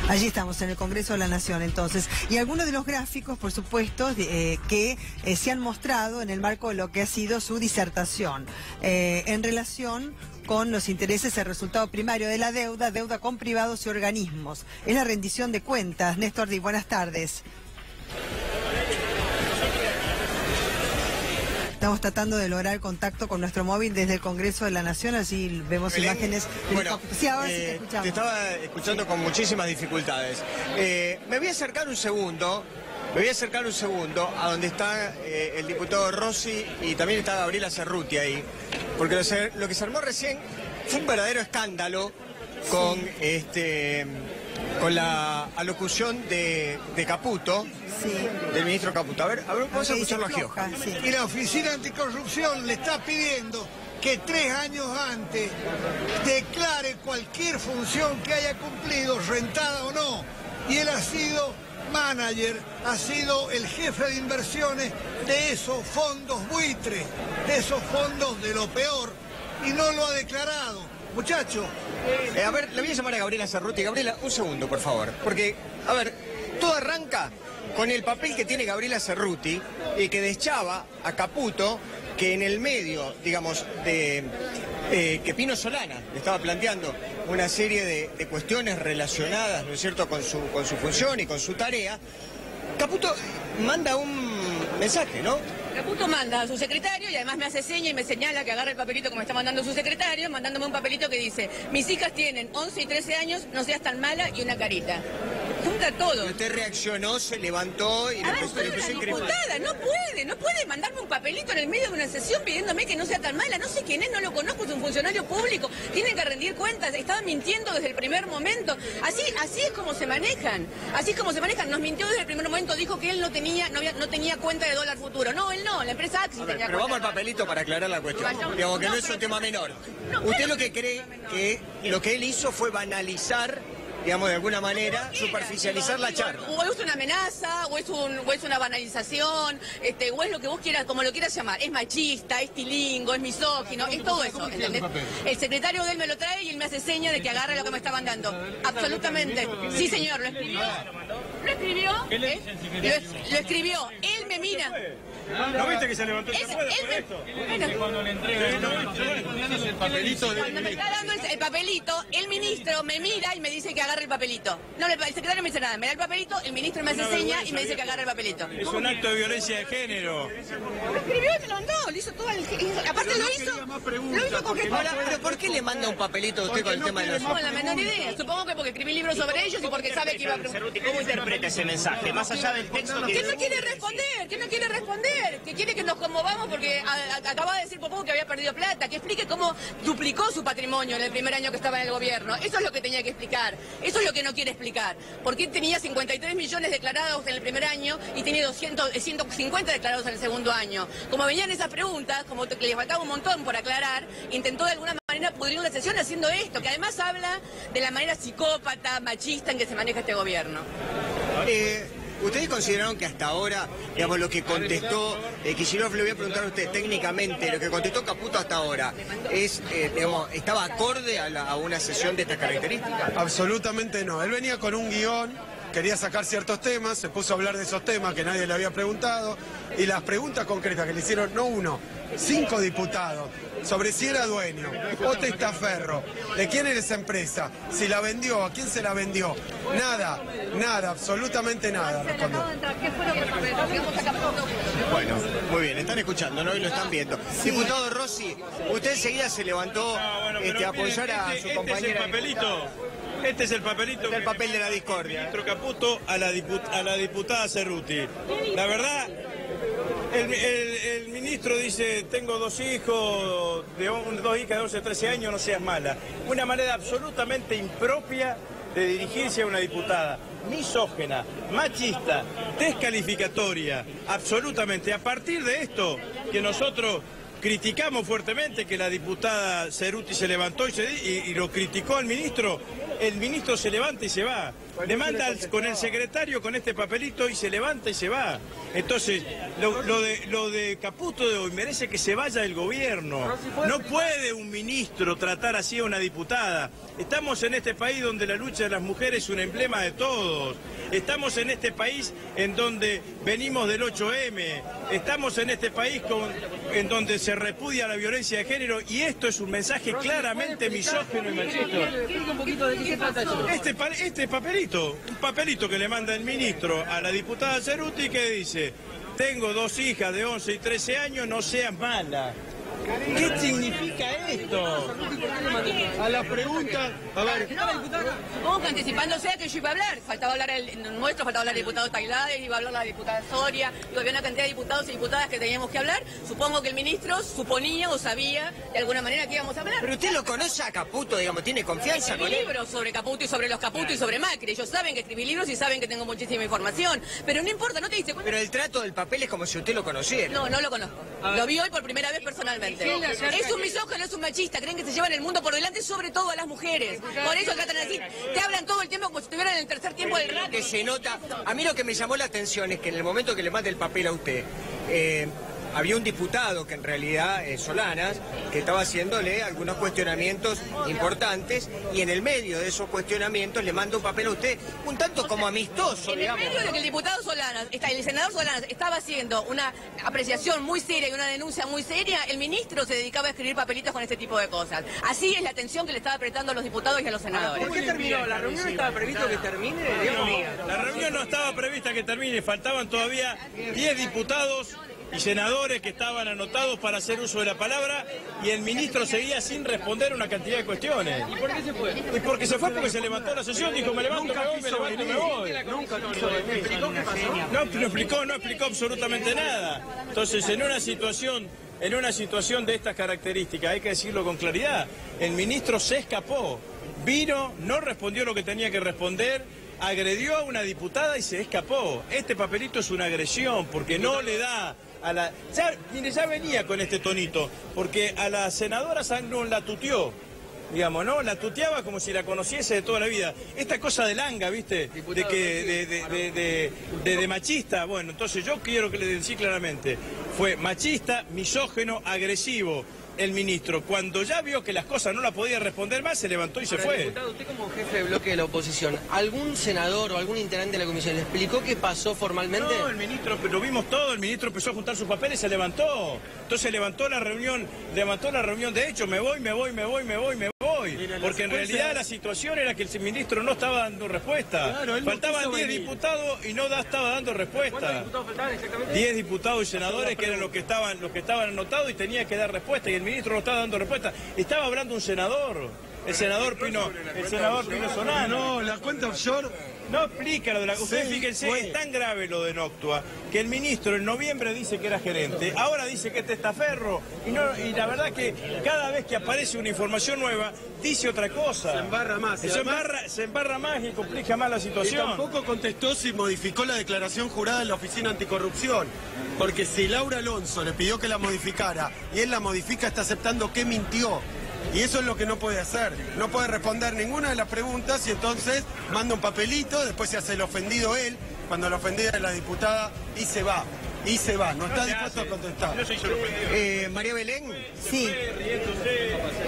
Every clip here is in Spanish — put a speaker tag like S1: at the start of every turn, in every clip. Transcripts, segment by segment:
S1: Allí estamos, en el Congreso de la Nación, entonces. Y algunos de los gráficos, por supuesto, que se han mostrado en el marco de lo que ha sido su disertación, en relación con los intereses, el resultado primario de la deuda con privados y organismos. Es la rendición de cuentas. Néstor Díaz, buenas tardes. Estamos tratando de lograr contacto con nuestro móvil desde el Congreso de la Nación, así vemos
S2: Belén,
S1: imágenes.
S2: Bueno,
S1: sí, ahora sí te escuchamos.
S2: Te estaba escuchando con muchísimas dificultades. Me voy a acercar un segundo. A donde está el diputado Rossi y también está Gabriela Cerruti ahí. Porque lo que se armó recién fue un verdadero escándalo con la alocución de Caputo,
S1: sí,
S2: del ministro Caputo. A ver, vamos a escucharlo a Gioja.
S1: Sí.
S3: Y la Oficina Anticorrupción le está pidiendo que 3 años antes declare cualquier función que haya cumplido, rentada o no. Y él ha sido manager, ha sido el jefe de inversiones de esos fondos buitres, de esos fondos de lo peor, y no lo ha declarado. Muchachos.
S2: A ver, le voy a llamar a Gabriela Cerruti. Gabriela, un segundo, por favor. Porque, a ver, todo arranca con el papel que tiene Gabriela Cerruti y que deschaba a Caputo, que en el medio, digamos, que Pino Solana le estaba planteando una serie de cuestiones relacionadas, ¿no es cierto?, con su función y con su tarea. Caputo manda un mensaje, ¿no?
S4: Caputo manda a su secretario y además me hace seña y me señala que agarre el papelito como está mandando su secretario, mandándome un papelito que dice: mis hijas tienen 11 y 13 años, no seas tan mala, y una carita. Junta todo.
S2: Y usted reaccionó, se levantó y le empezó a
S4: diputada, no puede mandarme un papelito en el medio de una sesión pidiéndome que no sea tan mala. No sé quién es, no lo conozco, es un funcionario público, tiene que rendir cuentas, estaban mintiendo desde el primer momento. Así es como se manejan, nos mintió desde el primer momento, dijo que él no tenía cuenta de dólar futuro. No, él no, la empresa Axis tenía cuenta.
S2: Pero vamos al papelito para aclarar la cuestión, digamos que no es un tema menor. ¿Usted lo que cree que lo que él hizo fue banalizar, digamos, de alguna manera, superficializar la charla?
S4: O es una amenaza, o es una banalización, o es lo que vos quieras, como lo quieras llamar. Es machista, es tilingo, es misógino, es todo eso, ¿entendés? El secretario de él me lo trae y él me hace seña de que agarre lo que me está mandando. Absolutamente. Sí, señor, lo escribió. Lo escribió. Él me mira.
S5: ¿No viste que se levantó el por esto?
S4: Cuando le entrega el papelito. Cuando me está dando el papelito, el ministro me mira y me dice que agarre el papelito. No, el secretario no me dice nada, me da el papelito, el ministro me hace seña y me dice que agarre el papelito.
S5: Es un acto de violencia de género.
S4: Lo escribió y me lo mandó, lo hizo todo aparte lo hizo con que...
S2: Ahora, pero ¿por qué le manda un papelito a usted con el tema de los...
S4: No, la menor idea. Supongo que porque escribí libros sobre ellos y porque sabe que iba a preguntar.
S6: ¿Cómo interpreta ese mensaje? Más allá del texto que...
S4: ¿Quién no quiere responder? Que quiere que nos conmovamos porque acaba de decir Popó que había perdido plata, que explique cómo duplicó su patrimonio en el primer año que estaba en el gobierno. Eso es lo que tenía que explicar, eso es lo que no quiere explicar. ¿Por qué tenía 53 millones declarados en el primer año y tenía 150 declarados en el segundo año? Como venían esas preguntas, como que le faltaba un montón por aclarar, intentó de alguna manera pudrir una sesión haciendo esto, que además habla de la manera psicópata, machista en que se maneja este gobierno.
S2: ¿Ustedes consideraron que hasta ahora, digamos, lo que contestó Kicillof, le voy a preguntar a usted técnicamente, lo que contestó Caputo hasta ahora, digamos, estaba acorde a una sesión de estas características?
S7: Absolutamente no. Él venía con un guión, quería sacar ciertos temas, se puso a hablar de esos temas que nadie le había preguntado, y las preguntas concretas que le hicieron, no uno, 5 diputados, sobre si era dueño, o testaferro, de quién era esa empresa, si la vendió, a quién se la vendió, nada, absolutamente nada.
S2: Bueno, muy bien, están escuchando, ¿no? Y lo están viendo. Sí. Diputado Rossi, usted enseguida se levantó a apoyar a su compañera.
S5: Este es el papelito.
S2: El papel de la discordia.
S5: Ministro Caputo a la diputada Cerruti. La verdad, el ministro dice: tengo 2 hijos, 2 hijas de 11 13 años, no seas mala. Una manera absolutamente impropia de dirigirse a una diputada. Misógena, machista, descalificatoria, absolutamente. A partir de esto, que nosotros criticamos fuertemente, que la diputada Cerruti se levantó y lo criticó al ministro, el ministro se levanta y se va. Le manda con el secretario con este papelito y se levanta y se va. Entonces, lo de Caputo de hoy merece que se vaya del gobierno. No puede un ministro tratar así a una diputada. Estamos en este país donde la lucha de las mujeres es un emblema de todos. Estamos en este país en donde venimos del 8M. Estamos en este país en donde se repudia la violencia de género, y esto es un mensaje claramente misógino y machista.
S8: Explica un poquito de qué se trata eso.
S5: Este papelito, un papelito que le manda el ministro a la diputada Cerruti, que dice: tengo 2 hijas de 11 y 13 años, no seas mala. ¿Qué significa esto? A la pregunta, a ver.
S4: Supongo que anticipándose a que yo iba a hablar. Faltaba hablar faltaba hablar el diputado Tailade, iba a hablar la diputada Soria, había una cantidad de diputados y diputadas que teníamos que hablar. Supongo que el ministro suponía o sabía de alguna manera que íbamos a hablar.
S2: Pero usted lo conoce a Caputo, digamos, tiene confianza con él.
S4: Escribí libros sobre Caputo y sobre los Caputo y sobre Macri. Ellos saben que escribí libros y saben que tengo muchísima información. Pero no importa, no te dice cuenta.
S2: Pero el trato del papel es como si usted lo conociera.
S4: No, no lo conozco. Lo vi hoy por primera vez personalmente. Es un misógino, es un machista. Creen que se llevan el mundo por delante, sobre todo a las mujeres. Por eso tratan así. Te hablan todo el tiempo como si estuvieran en el tercer tiempo del rato.
S2: Que se nota. A mí lo que me llamó la atención es que en el momento que le manda el papel a usted, había un diputado que en realidad es Solanas, que estaba haciéndole algunos cuestionamientos importantes, y en el medio de esos cuestionamientos le manda un papel a usted un tanto como amistoso, digamos.
S4: En el medio de que el diputado Solanas, el senador Solanas estaba haciendo una apreciación muy seria y una denuncia muy seria, el ministro se dedicaba a escribir papelitos con este tipo de cosas. Así es la atención que le estaba apretando a los diputados y a los senadores.
S8: ¿Por qué terminó? ¿La reunión estaba previsto que termine?
S5: No, la reunión no estaba prevista que termine, faltaban todavía 10 diputados y senadores que estaban anotados para hacer uso de la palabra, y el ministro seguía sin responder una cantidad de cuestiones.
S8: ¿Y por qué se fue?
S5: Y porque se fue, porque se levantó la sesión, dijo: me levanto, me voy, me levanto, me voy.
S8: Nunca quiso venir. ¿Me explicó qué pasó?
S5: No explicó absolutamente nada. Entonces, en una situación de estas características, hay que decirlo con claridad, el ministro se escapó, vino, no respondió lo que tenía que responder, agredió a una diputada y se escapó. Este papelito es una agresión, porque no le da a la... Ya venía con este tonito, porque a la senadora Sangrón la tuteó, digamos, ¿no? La tuteaba como si la conociese de toda la vida. Esta cosa de langa, ¿viste? De machista. Bueno, entonces yo quiero que le decir claramente, fue machista, misógino, agresivo. El ministro, cuando ya vio que las cosas no la podía responder más, se levantó y se fue.
S8: Diputado, usted como jefe de bloque de la oposición, ¿algún senador o algún integrante de la comisión le explicó qué pasó formalmente?
S5: No, el ministro, lo vimos todo, el ministro empezó a juntar sus papeles y se levantó. Entonces levantó la reunión de hecho, me voy. Porque en realidad la situación era que el ministro no estaba dando respuesta. Claro, faltaban 10 diputados y no estaba dando respuesta.
S8: ¿Cuántos diputados faltaban exactamente?
S5: 10 diputados y senadores que eran los que estaban anotados y tenía que dar respuesta, y el ministro no estaba dando respuesta. Estaba hablando un senador, el senador Pino Solano.
S7: No, la cuenta offshore.
S5: No explica lo de la... Ustedes fíjense,
S7: fue.
S5: es tan grave lo de Noctua, que el ministro en noviembre dice que era gerente, ahora dice que es testaferro, y la verdad que cada vez que aparece una información nueva, dice otra cosa.
S7: Se embarra más.
S5: Se embarra más y complica más la
S7: Y
S5: situación.
S7: tampoco contestó si modificó la declaración jurada en la Oficina Anticorrupción. Porque si Laura Alonso le pidió que la modificara y él la modifica, está aceptando que mintió. Y eso es lo que no puede hacer. No puede responder ninguna de las preguntas y entonces manda un papelito, después se hace el ofendido él, cuando la ofendida es la diputada, y se va. No está dispuesto a contestar.
S2: María Belén.
S1: Sí.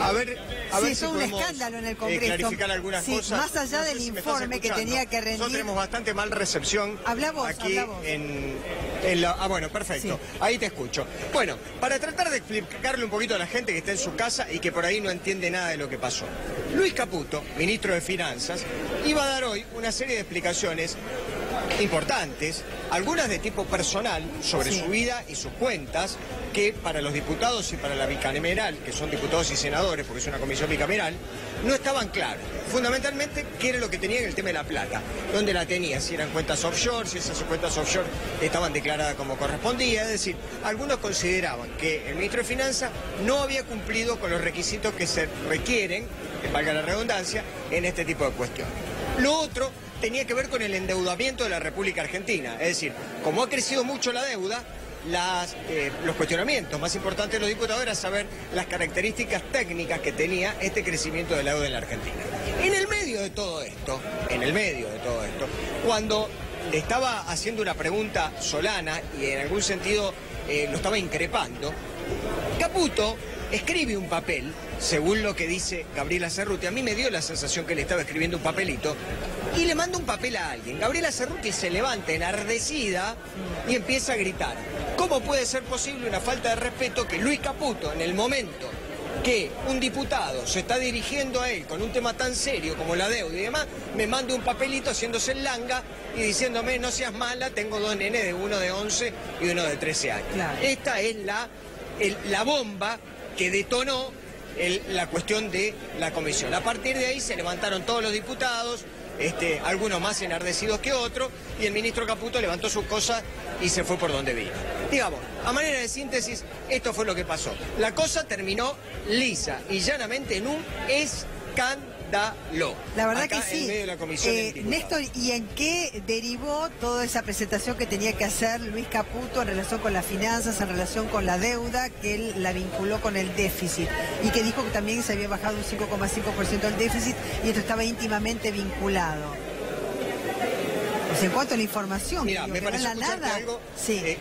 S2: A ver
S1: Sí,
S2: si
S1: fue un
S2: podemos,
S1: escándalo en el Congreso.
S2: clarificar algunas
S1: Sí,
S2: cosas.
S1: más allá
S2: No sé
S1: del
S2: si me
S1: informe
S2: estás
S1: que
S2: escuchando.
S1: tenía que rendir.
S2: Nosotros tenemos bastante mal recepción
S1: Habla vos,
S2: aquí
S1: habla vos.
S2: en la... bueno, perfecto.
S1: Sí.
S2: Ahí te escucho. Bueno, para tratar de explicarle un poquito a la gente que está en su casa y que por ahí no entiende nada de lo que pasó. Luis Caputo, ministro de Finanzas, iba a dar hoy una serie de explicaciones importantes, algunas de tipo personal, sobre su vida y sus cuentas, que para los diputados y para la bicameral, que son diputados y senadores, porque es una comisión bicameral, no estaban claros. Fundamentalmente, qué era lo que tenía en el tema de la plata, dónde la tenía, si eran cuentas offshore, si esas cuentas offshore estaban declaradas como correspondía. Es decir, algunos consideraban que el ministro de Finanzas no había cumplido con los requisitos que se requieren, que valga la redundancia, en este tipo de cuestiones. Lo otro tenía que ver con el endeudamiento de la República Argentina. Es decir, como ha crecido mucho la deuda, los cuestionamientos más importantes de los diputados era saber las características técnicas que tenía este crecimiento de la deuda en la Argentina. En el medio de todo esto, cuando le estaba haciendo una pregunta Solana y en algún sentido lo estaba increpando, Caputo escribe un papel, según lo que dice Gabriela Cerruti. A mí me dio la sensación que le estaba escribiendo un papelito y le manda un papel a alguien. Gabriela Cerruti se levanta enardecida y empieza a gritar. ¿Cómo puede ser posible una falta de respeto que Luis Caputo, en el momento que un diputado se está dirigiendo a él con un tema tan serio como la deuda y demás, me mande un papelito haciéndose el langa y diciéndome no seas mala, tengo dos nenes, de uno de 11 y uno de 13 años? Claro. Esta es la bomba que detonó la cuestión de la comisión. A partir de ahí se levantaron todos los diputados, algunos más enardecidos que otros, y el ministro Caputo levantó sus cosas y se fue por donde vino. Digamos, a manera de síntesis, esto fue lo que pasó. La cosa terminó lisa y llanamente en un escándalo.
S1: La verdad
S2: acá,
S1: que sí.
S2: En medio de la comisión
S1: Néstor, ¿y en qué derivó toda esa presentación que tenía que hacer Luis Caputo en relación con las finanzas, en relación con la deuda, que él la vinculó con el déficit y que dijo que también se había bajado un 5,5% el déficit y esto estaba íntimamente vinculado? Pues en cuanto a la información,
S2: mira, me pareció escucharte algo. Sí.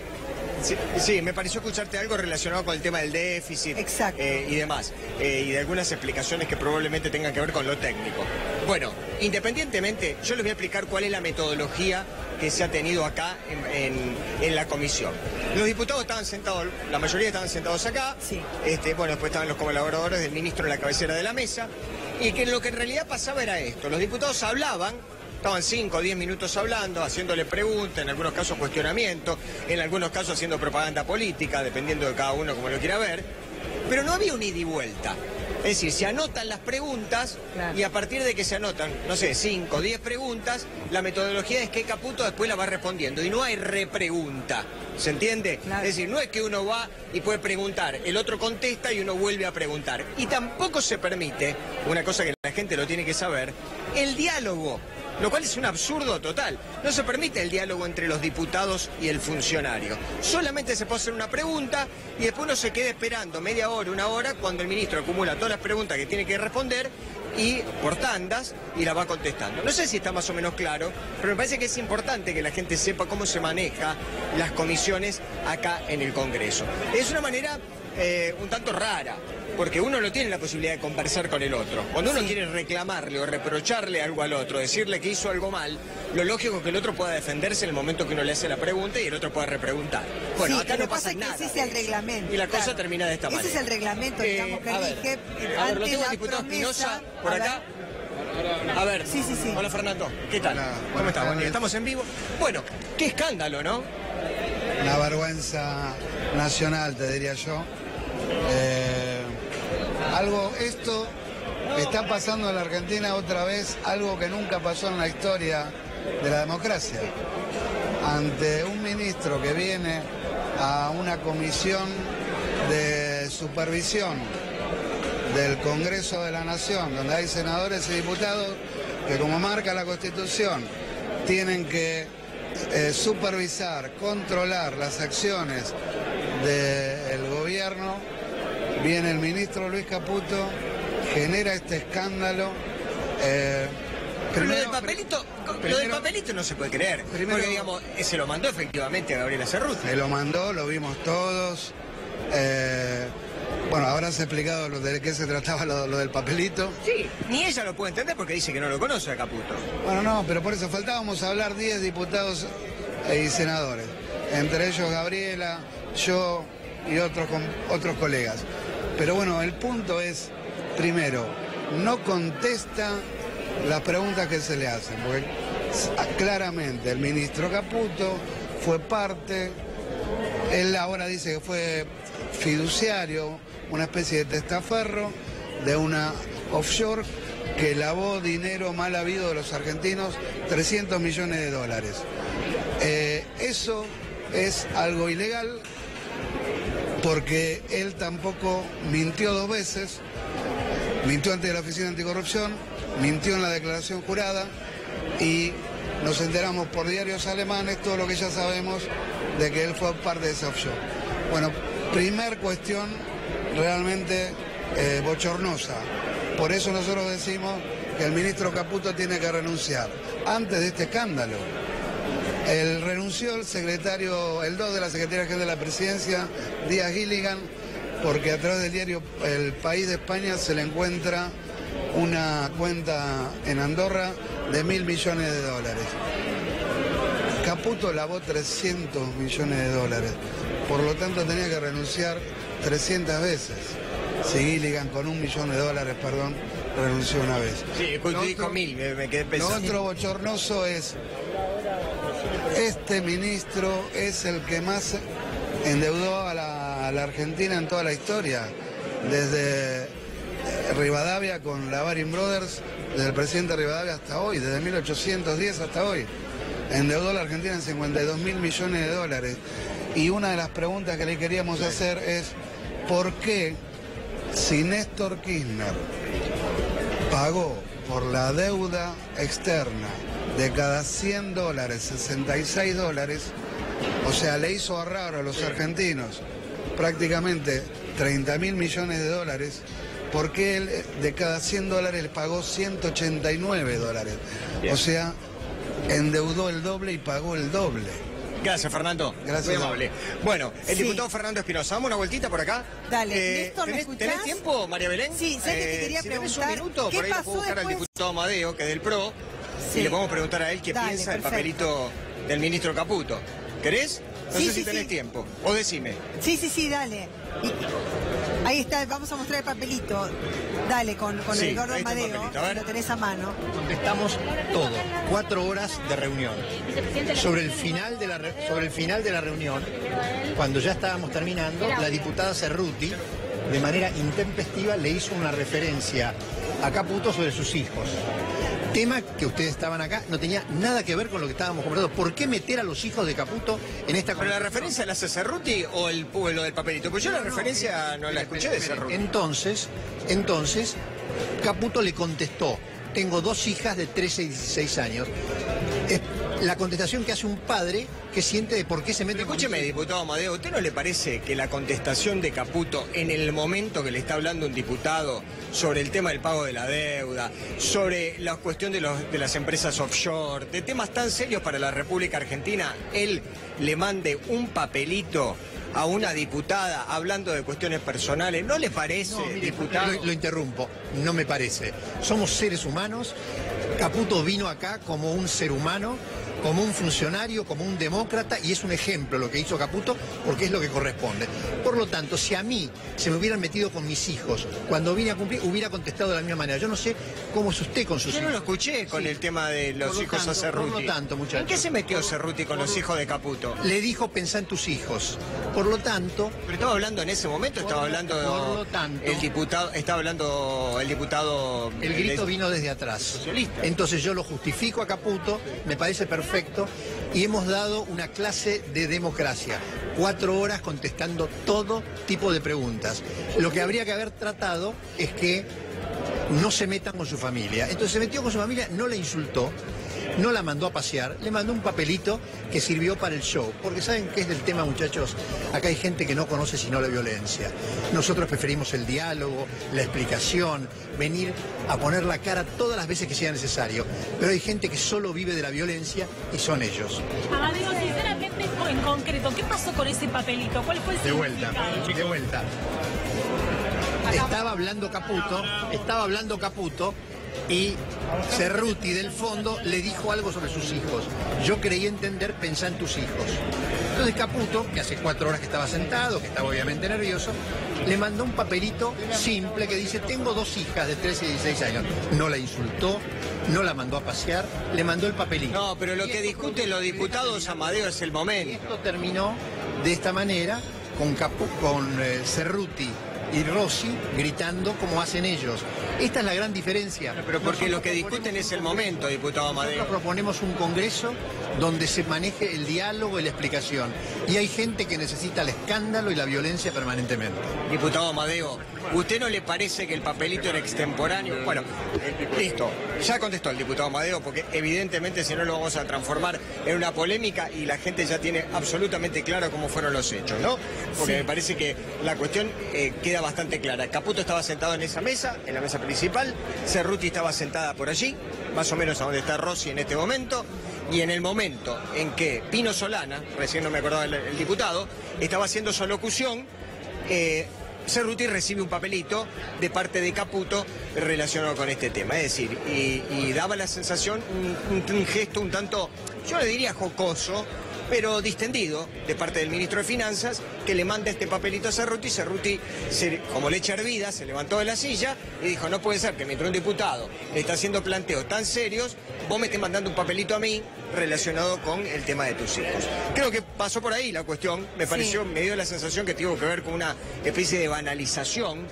S2: Sí, me pareció escucharte algo relacionado con el tema del déficit.
S1: Exacto.
S2: Y demás. Y de algunas explicaciones que probablemente tengan que ver con lo técnico. Bueno, independientemente, yo les voy a explicar cuál es la metodología que se ha tenido acá en la comisión. Los diputados estaban sentados, la mayoría estaban sentados acá.
S1: Sí.
S2: Bueno, después estaban los colaboradores del ministro en la cabecera de la mesa. Y que lo que en realidad pasaba era esto. Los diputados hablaban. Estaban 5 o 10 minutos hablando, haciéndole preguntas, en algunos casos cuestionamientos, en algunos casos haciendo propaganda política, dependiendo de cada uno como lo quiera ver. Pero no había un ida y vuelta. Es decir, se anotan las preguntas, claro, y a partir de que se anotan, no sé, 5 o 10 preguntas, la metodología es que Caputo después la va respondiendo y no hay repregunta. ¿Se entiende? Claro. Es decir, no es que uno va y puede preguntar, el otro contesta y uno vuelve a preguntar. Y tampoco se permite, una cosa que la gente lo tiene que saber, el diálogo. Lo cual es un absurdo total. No se permite el diálogo entre los diputados y el funcionario. Solamente se puede hacer una pregunta y después uno se queda esperando media hora, una hora, cuando el ministro acumula todas las preguntas que tiene que responder y por tandas y la va contestando. No sé si está más o menos claro, pero me parece que es importante que la gente sepa cómo se maneja las comisiones acá en el Congreso. Es una manera un tanto rara, porque uno no tiene la posibilidad de conversar con el otro. Cuando uno quiere reclamarle o reprocharle algo al otro, decirle que hizo algo mal, lo lógico es que el otro pueda defenderse en el momento que uno le hace la pregunta y el otro pueda repreguntar. Bueno, acá no pasa nada.
S1: Ese es el reglamento.
S2: Y la cosa termina de esta manera.
S1: Ese es el reglamento, digamos, que dije.
S2: Lo tengo al diputado Espinosa por acá. A ver.
S1: Sí.
S2: Hola, Fernando. ¿Qué tal?
S9: Hola,
S2: ¿Cómo estás? Buen día. Estamos en vivo. Bueno, qué escándalo, ¿no?
S9: Una vergüenza nacional, te diría yo. Esto está pasando en la Argentina otra vez, algo que nunca pasó en la historia de la democracia. Ante un ministro que viene a una comisión de supervisión del Congreso de la Nación, donde hay senadores y diputados que, como marca la Constitución, tienen que supervisar, controlar las acciones del gobierno, viene el ministro Luis Caputo, genera este escándalo.
S2: Pero lo del papelito no se puede creer. Porque, digamos, se lo mandó efectivamente a Gabriela Cerruti.
S9: Se lo mandó, lo vimos todos. Bueno, habrás explicado de qué se trataba lo del papelito.
S2: Sí, ni ella lo puede entender porque dice que no lo conoce a Caputo.
S9: Bueno, no, pero por eso faltábamos hablar 10 diputados y senadores. Entre ellos Gabriela, yo y otros colegas. Pero bueno, el punto es, primero, no contesta las preguntas que se le hacen, porque claramente el ministro Caputo fue parte, él ahora dice que fue fiduciario, una especie de testaferro de una offshore que lavó dinero mal habido de los argentinos, 300 millones de dólares. Eso es algo ilegal, porque él tampoco mintió 2 veces, mintió ante la Oficina Anticorrupción, mintió en la declaración jurada y nos enteramos por diarios alemanes todo lo que ya sabemos de que él fue parte de ese offshore. Bueno, primer cuestión realmente bochornosa. Por eso nosotros decimos que el ministro Caputo tiene que renunciar. Antes de este escándalo, renunció el 2 de la Secretaría General de la Presidencia, Díaz Gilligan, porque a través del diario El País de España se le encuentra una cuenta en Andorra de $1.000 millones. Caputo lavó 300 millones de dólares, por lo tanto tenía que renunciar 300 veces. Si Gilligan con $1 millón, perdón, renunció una vez.
S2: Sí, dijo 1.000, me quedé pensando.
S9: Lo otro bochornoso es, este ministro es el que más endeudó a la Argentina en toda la historia, desde Rivadavia con la Baring Brothers, desde el presidente Rivadavia hasta hoy, desde 1810 hasta hoy. Endeudó a la Argentina en $52.000 millones. Y una de las preguntas que le queríamos hacer es, ¿por qué si Néstor Kirchner pagó por la deuda externa de cada $100, $66, o sea, le hizo ahorrar a los argentinos prácticamente $30.000 millones, ¿por qué él de cada $100 le pagó $189?
S2: Bien.
S9: O sea, endeudó el doble y pagó el doble.
S2: Gracias, Fernando.
S9: Gracias.
S2: Muy amable. Bueno, el
S1: Sí.
S2: diputado Fernando Espinosa, ¿damos una vueltita por acá?
S1: Dale, Néstor, ¿me escuchás?
S2: ¿Tenés tiempo, María Belén?
S1: Sí, sé que te quería
S2: si tenés
S1: preguntar,
S2: un minuto,
S1: ¿qué
S2: por ahí lo
S1: pasó
S2: puedo buscar al
S1: después?
S2: diputado Amadeo, que es del PRO,
S1: Sí.
S2: y le podemos preguntar a él qué
S1: Dale,
S2: piensa del
S1: perfecto.
S2: papelito del ministro Caputo. ¿Querés? No
S1: Sí,
S2: sé
S1: sí,
S2: si tenés
S1: sí.
S2: tiempo. O decime.
S1: Sí, dale. Ahí está, vamos a mostrar el papelito. Dale, con
S2: Sí,
S1: Eduardo
S2: ahí está el
S1: Amadeo,
S2: papelito, a ver.
S1: lo tenés a mano.
S10: Contestamos todo, 4 horas de reunión. Sobre el final de la reunión, cuando ya estábamos terminando, la diputada Cerruti, de manera intempestiva, le hizo una referencia a Caputo sobre sus hijos. Tema que ustedes estaban acá, no tenía nada que ver con lo que estábamos conversando. ¿Por qué meter a los hijos de Caputo en esta
S2: ¿Pero la
S10: conversación?
S2: referencia la hace Cerruti o lo del papelito? Pues yo la referencia no la escuché de Cerruti.
S10: Entonces, Caputo le contestó, tengo 2 hijas de 13 y 16 años. Es la contestación que hace un padre que siente de por qué se mete
S2: Pero
S10: con
S2: escúcheme,
S10: sus hijos.
S2: diputado Amadeo, ¿usted no le parece que la contestación de Caputo en el momento que le está hablando un diputado sobre el tema del pago de la deuda, sobre la cuestión de las empresas offshore, de temas tan serios para la República Argentina, él le mande un papelito a una diputada hablando de cuestiones personales? ¿No le parece,
S10: No, mire,
S2: diputado?
S10: lo interrumpo, no me parece. Somos seres humanos. Caputo vino acá como un ser humano, como un funcionario, como un demócrata, y es un ejemplo lo que hizo Caputo porque es lo que corresponde. Por lo tanto, si a mí se me hubieran metido con mis hijos cuando vine a cumplir, hubiera contestado de la misma manera. Yo no sé cómo es usted con sus
S2: Yo
S10: hijos.
S2: no lo escuché con
S10: Sí.
S2: el tema de los
S10: Por lo
S2: hijos a
S10: tanto,
S2: Cerruti.
S10: por lo tanto, muchachos.
S2: ¿En qué se metió Cerruti con los hijos de Caputo?
S10: Le dijo, pensá en tus hijos. Por lo tanto,
S2: Pero estaba hablando en ese momento, estaba hablando
S10: por lo tanto,
S2: el diputado, estaba hablando el diputado.
S10: el grito vino desde atrás.
S2: Socialista.
S10: Entonces yo lo justifico a Caputo, me parece perfecto, y hemos dado una clase de democracia. 4 horas contestando todo tipo de preguntas. Lo que habría que haber tratado es que no se metan con su familia. Entonces se metió con su familia, no la insultó, no la mandó a pasear, le mandó un papelito que sirvió para el show. Porque ¿saben qué es del tema, muchachos? Acá hay gente que no conoce sino la violencia. Nosotros preferimos el diálogo, la explicación, venir a poner la cara todas las veces que sea necesario. Pero hay gente que solo vive de la violencia y son ellos.
S11: Amadeo, sinceramente, en concreto, ¿qué pasó con ese papelito? ¿Cuál fue el
S10: De vuelta,
S11: significado?
S10: de vuelta. Estaba hablando Caputo y Cerruti del fondo le dijo algo sobre sus hijos. Yo creí entender, pensá en tus hijos. Entonces Caputo, que hace 4 horas que estaba sentado, que estaba obviamente nervioso, le mandó un papelito simple que dice, tengo 2 hijas de 13 y 16 años. No la insultó, no la mandó a pasear, le mandó el papelito.
S2: No, pero lo que discuten los diputados, Amadeo, es el
S10: Y
S2: momento.
S10: esto terminó de esta manera, con Cerruti y Rossi gritando como hacen ellos. Esta es la gran diferencia.
S2: Pero porque lo que discuten es el momento, diputado Amadeo.
S10: Nosotros proponemos un Congreso donde se maneje el diálogo y la explicación. Y hay gente que necesita el escándalo y la violencia permanentemente.
S2: Diputado Amadeo, ¿usted no le parece que el papelito era extemporáneo? Bueno, listo, ya contestó el diputado Amadeo, porque evidentemente si no lo vamos a transformar en una polémica y la gente ya tiene absolutamente claro cómo fueron los hechos, ¿no? Porque me parece que la cuestión queda bastante clara. Caputo estaba sentado en esa mesa, en la mesa principal, Cerruti estaba sentada por allí, más o menos a donde está Rossi en este momento, y en el momento en que Pino Solana, recién no me acordaba el diputado, estaba haciendo su alocución, Cerruti recibe un papelito de parte de Caputo relacionado con este tema. Es decir, y daba la sensación, un gesto un tanto, yo le diría jocoso, pero distendido, de parte del ministro de Finanzas, que le manda este papelito a Cerruti. Cerruti, como leche hervida, se levantó de la silla y dijo, no puede ser que mientras un diputado le está haciendo planteos tan serios, vos me estés mandando un papelito a mí relacionado con el tema de tus hijos. Creo que pasó por ahí la cuestión, me pareció, me dio la sensación que tuvo que ver con una especie de banalización,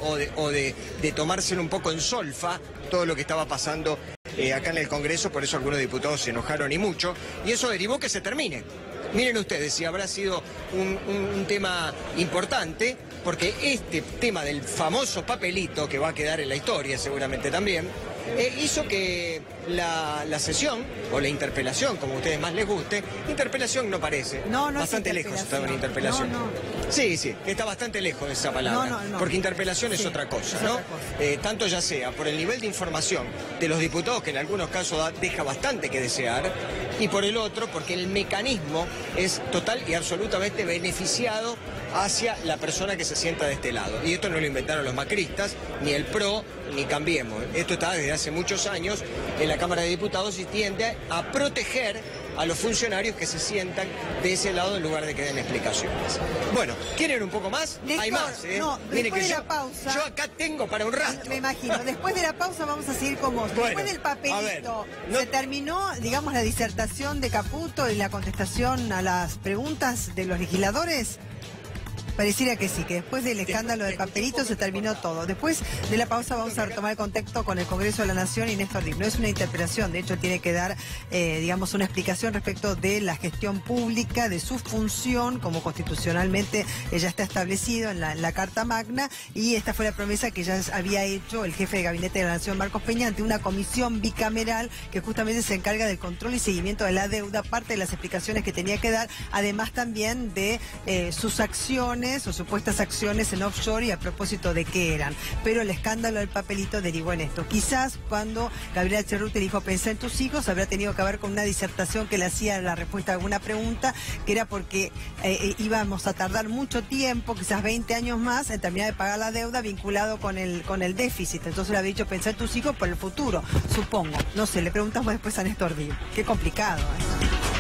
S2: o de tomárselo un poco en solfa todo lo que estaba pasando acá en el Congreso. Por eso algunos diputados se enojaron y mucho, y eso derivó que se termine. Miren ustedes si habrá sido un tema importante, porque este tema del famoso papelito, que va a quedar en la historia seguramente también, hizo que la sesión, o la interpelación, como a ustedes más les guste, interpelación no parece.
S1: No,
S2: bastante lejos está una interpelación.
S1: No.
S2: Sí, está bastante lejos de esa palabra, porque interpelación es otra cosa, ¿no? Tanto ya sea por el nivel de información de los diputados, que en algunos casos deja bastante que desear, y por el otro, porque el mecanismo es total y absolutamente beneficiado hacia la persona que se sienta de este lado. Y esto no lo inventaron los macristas, ni el PRO, ni Cambiemos. Esto está desde hace muchos años en la Cámara de Diputados y tiende a proteger a los funcionarios que se sientan de ese lado en lugar de que den explicaciones. Bueno, ¿quieren un poco más?
S1: Néstor,
S2: hay más,
S1: no,
S2: Miren
S1: después
S2: que
S1: de la pausa,
S2: yo acá tengo para un rato.
S1: Me imagino. Después de la pausa vamos a seguir con vos.
S2: Bueno,
S1: después del papelito,
S2: no...
S1: ¿se terminó, digamos, la disertación de Caputo y la contestación a las preguntas de los legisladores? Pareciera que sí, que después del escándalo del papelito se terminó todo. Después de la pausa vamos a retomar el contacto con el Congreso de la Nación y Néstor Dip. No es una interpelación, de hecho tiene que dar, digamos, una explicación respecto de la gestión pública, de su función, como constitucionalmente ya está establecido en la Carta Magna, y esta fue la promesa que ya había hecho el jefe de gabinete de la Nación, Marcos Peña, ante una comisión bicameral que justamente se encarga del control y seguimiento de la deuda, parte de las explicaciones que tenía que dar, además también de sus acciones o supuestas acciones en offshore y a propósito de qué eran. Pero el escándalo del papelito derivó en esto. Quizás cuando Gabriela Cerruti dijo pensá en tus hijos, habrá tenido que ver con una disertación que le hacía la respuesta a alguna pregunta, que era porque íbamos a tardar mucho tiempo, quizás 20 años más, en terminar de pagar la deuda vinculado con el déficit. Entonces le había dicho pensá en tus hijos por el futuro, supongo. No sé, le preguntamos después a Néstor Dip. Qué complicado, ¿eh?